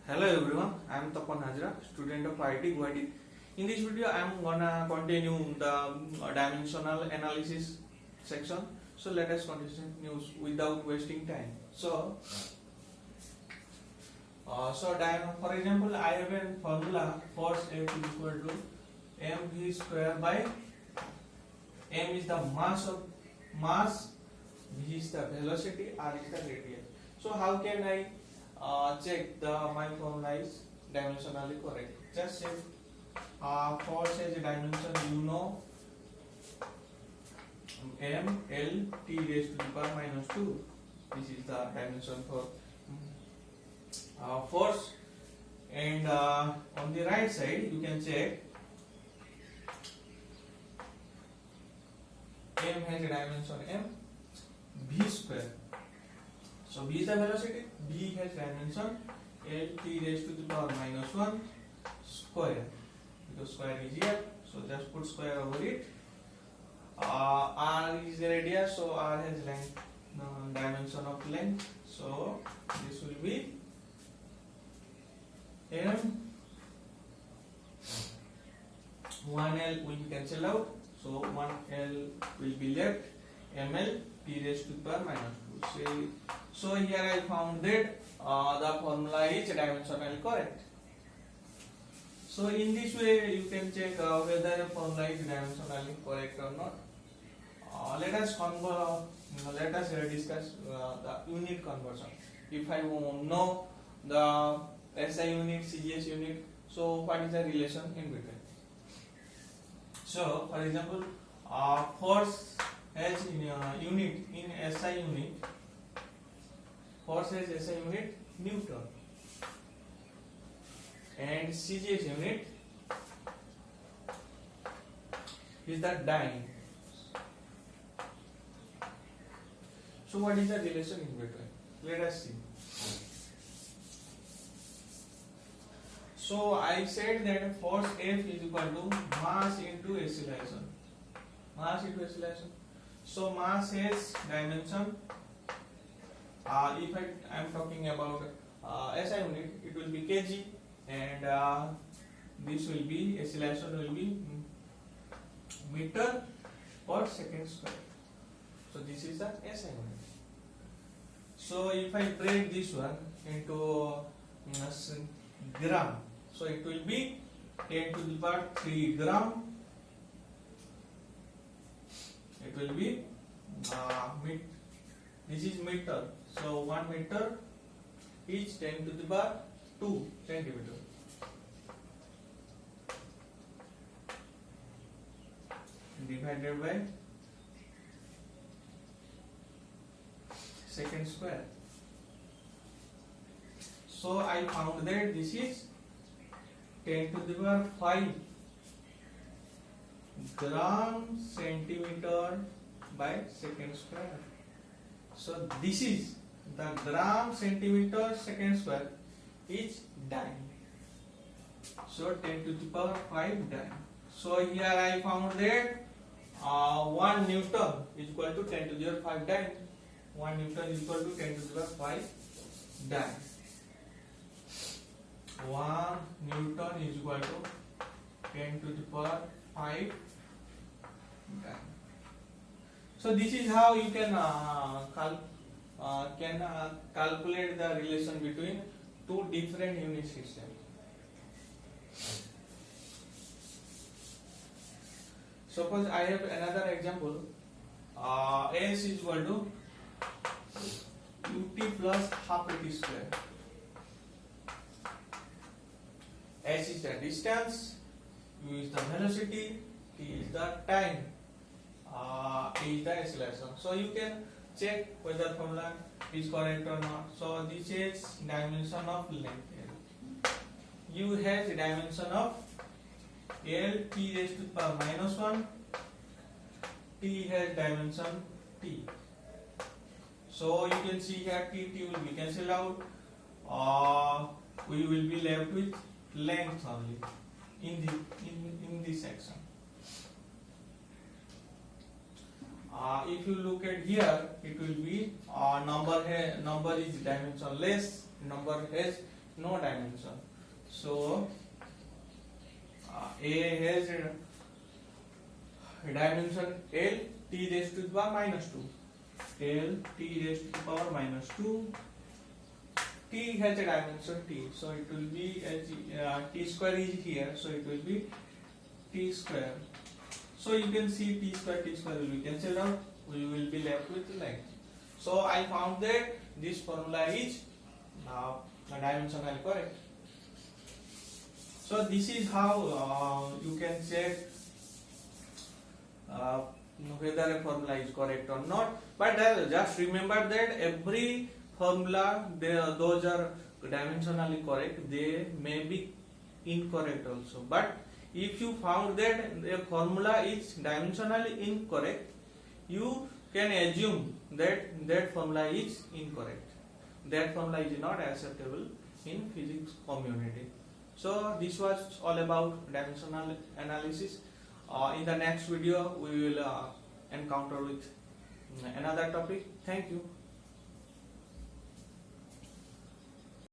Hello everyone, I am Tapan Hazra, student of IIT Guwahati. In this video, I am gonna continue the dimensional analysis section. So let us continue without wasting time. For example, I have a formula force F is equal to mv square by m is the mass, v is the velocity, r is the radius. So how can I check my formula is dimensionally correct? Just say force has a dimension, you know, m l t raised to the power minus 2. This is the dimension for force, and on the right side you can check m has a dimension m, v square. So v is the velocity, v has dimension l t raised to the power minus 1 square, because square is here, so just put square over it. R is the radius, so r has length, dimension of length, so this will be m 1l will cancel out, so 1l will be left, ml t raised to the power minus 2. So here I found that the formula is dimensionally correct. So in this way you can check whether the formula is dimensionally correct or not. Let us discuss the unit conversion. If I know the SI unit, CGS unit, so what is the relation in between? So for example, force has unit in SI unit. Force has SI unit Newton, and CGS unit is the dyne. So what is the relation in between? Let us see. So I said that force F is equal to mass into acceleration. Mass into acceleration. So mass has dimension. If I am talking about SI unit, it will be kg, and this will be acceleration will be meter per second square. So this is the SI unit. So if I break this one into gram, so it will be 10 to the power 3 gram. It will be this is meter. So 1 meter is 10 to the power 2 centimeter. Divided by second square. So I found that this is 10 to the power 5 gram centimeter by second square. So this is the gram centimeter second square is dyne. So 10 to the power 5 dyne. So here I found that 1 Newton is equal to 10 to the power 5 dyne. 1 Newton is equal to 10 to the power 5 dyne. 1 Newton is equal to 10 to the power 5 dyne. So this is how you can calculate the relation between two different unit systems. Suppose I have another example. S is equal to ut plus half at square. S is the distance, u is the velocity, t is the time, t is the acceleration. So you can check whether formula is correct or not. So this is dimension of length. U has dimension of L t raised to the power minus 1. T has dimension t. So you can see here t will be cancelled out. We will be left with length only in this section. If you look at here, it will be number is dimensionless, number has no dimension. So A has dimension L, t raised to the power minus 2. L t raised to the power minus 2. T has a dimension t, so it will be as t square is here, so it will be t square. So you can see t square will be cancelled out. We will be left with length. So I found that this formula is dimensionally correct. So this is how you can check whether a formula is correct or not. But just remember that every formula, those are dimensionally correct. They may be incorrect also. But if you found that a formula is dimensionally incorrect, you can assume that that formula is incorrect. That formula is not acceptable in physics community. So this was all about dimensional analysis. In the next video we will encounter with another topic. Thank you.